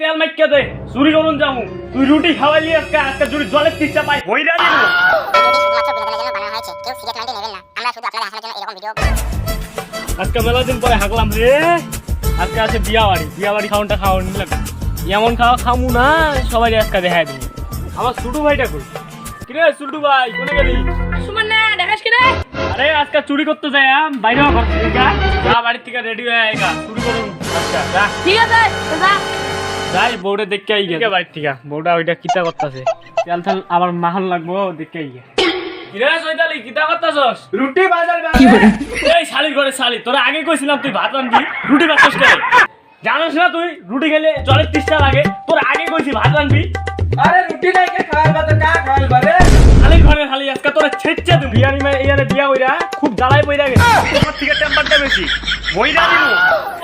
তেল মাইক্কা দে চুরি করুন যামু তুই রুটি খাওয়াইলি আজকে আজকে জুরি জলের তিস্তা পাই হইরা দিল আজকে মেলা দিন পরে হাগলাম রে আজকে আছে বিয়া বাড়ি খাওয়ানটা খাওয়ান লাগবে এমন খাওয়া খামু না সবাই আজকে দেখাই দিবি আমার ছোট ভাইটা কই কিরে ছোট ভাই কোনে গেলি সুমন না দেখাস কি রে আরে আজকে চুরি করতে যাই বাইরে ঘর থেকে যা বাড়ি থেকে রেডি হয়ে আইগা চুরি করুন আজকে যা ঠিক আছে যা যাই বউরে দেখে আই গে বাড়ি থেকে বউটা ওইটা কিতা করতেছে তেল তেল আবার মাহল লাগবো দেখে আই গে কিরে সৈতালি কিতা করতেছস রুটি বাজার এই শালির ঘরে শালি তোরা আগে কইছিলাম তুই ভাত রান্ধবি রুটি বাচ্চাস করে জানোস না তুই রুটি খেলে জলের তৃষ্ণা লাগে তোর আগে কইছি ভাত রান্ধবি আরে রুটি নাই কে খাওয়ার বাদে কা খাওয়ার বাদে শালির ঘরে শালি আজকে তোরা ছেচ্চা তুই বিয়ানি মে ইয়ারে বিয়া কইরা খুব জ্বালাই পইরা গেছে তোমার থেকে টেম্পারটা বেশি বইরা দিমু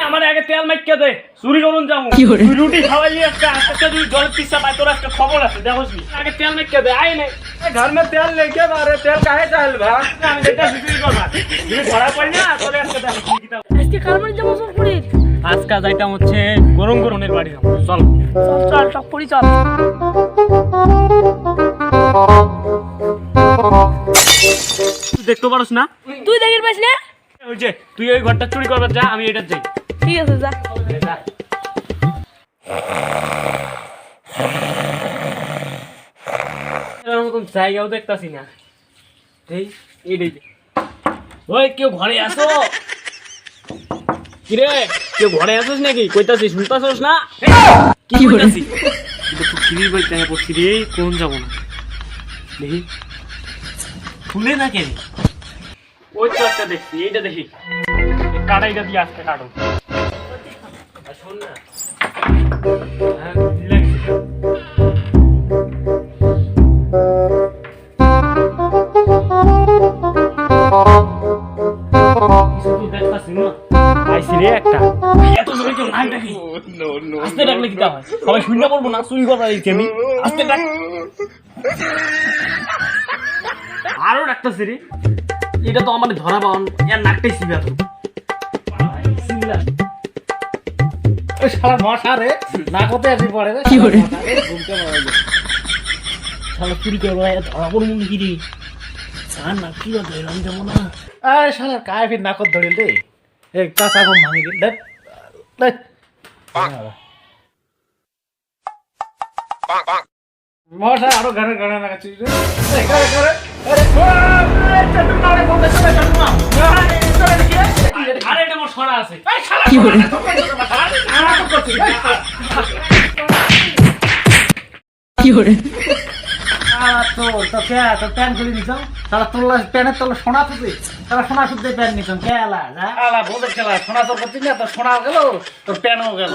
আমার আগে তেল মাইক্কা দে চুরি করুন যামু তুই রুটি খাওয়াইলি আজকে আজকে তুই জলের তৃষ্ণা পাই তোর আজকে খবর আছে দেখোস নি আগে তেল মাইক্কা দে আই নে घर में तेल लेके बारे तेल काहे चाहल बा আমি দেখতে বিক্রি করবা তুমি ধরা পড়ি না তোরে আজকে দেখ কি কিতা আজকে কারমানি যাবো সব পড়ি আজকে যাইতাম হচ্ছে গরম গরমের বাড়ি যাবো চল চল চল সব পড়ি চল তুই দেখতে পারছ না তুই দেখির পাস না ওই যে তুই ওই ঘরটা চুরি করবার যা আমি এটা যাই ঠিক আছে যা এর মতন জায়গাও দেখতাছি না এই এইটাই ওই কেউ ঘরে আসো কিরে কেউ ঘরে আসোস নাকি কইতাছিস শুনতাছস না কি কইতাছিস কিন্তু তুই কিরি বলতে না পড়ছি রে কোন যাব না দেখি খুলে না কেন ওই তো একটা দেখছি এইটা দেখি কাটাইটা দিয়ে আসতে কাটো শোন না হ্যাঁ রিল্যাক্স সবাই শূন্য বলবো না চুরি করবার আমি আস্তে ডাক আরো ডাকতেছি রে এটা তো আমার ধরা পাওয়ান এর নাকটাই সিবিয়া তো सारा मशा रे ना कोते আসি পড়ে রে কি করে ঘুমতে পারে শালা চুরি করবো ধরা পড়বো নাকি রে আর না কি ধরলাম যাবো না আরে শালা কায় ফির নাকত ধরিল রে এ কাঁচা ঘুম ভাঙি দিল দেখ দেখ মশা আরো ঘরে ঘরে নাকাচ্ছিস রে করে করে আরে চটু মারে বন্ধ করে চটু মা আরে এটা মোর ছড়া আছে কি করে কি করে তো কে তো প্যান খুলে নিছ তারা তোলা প্যানের তলে সোনা তুই তারা সোনা শুদ্ধ প্যান নিছ কে আলা আলা বলতে খেলা সোনা তোর করছিস না তো সোনা গেল তোর প্যানও গেল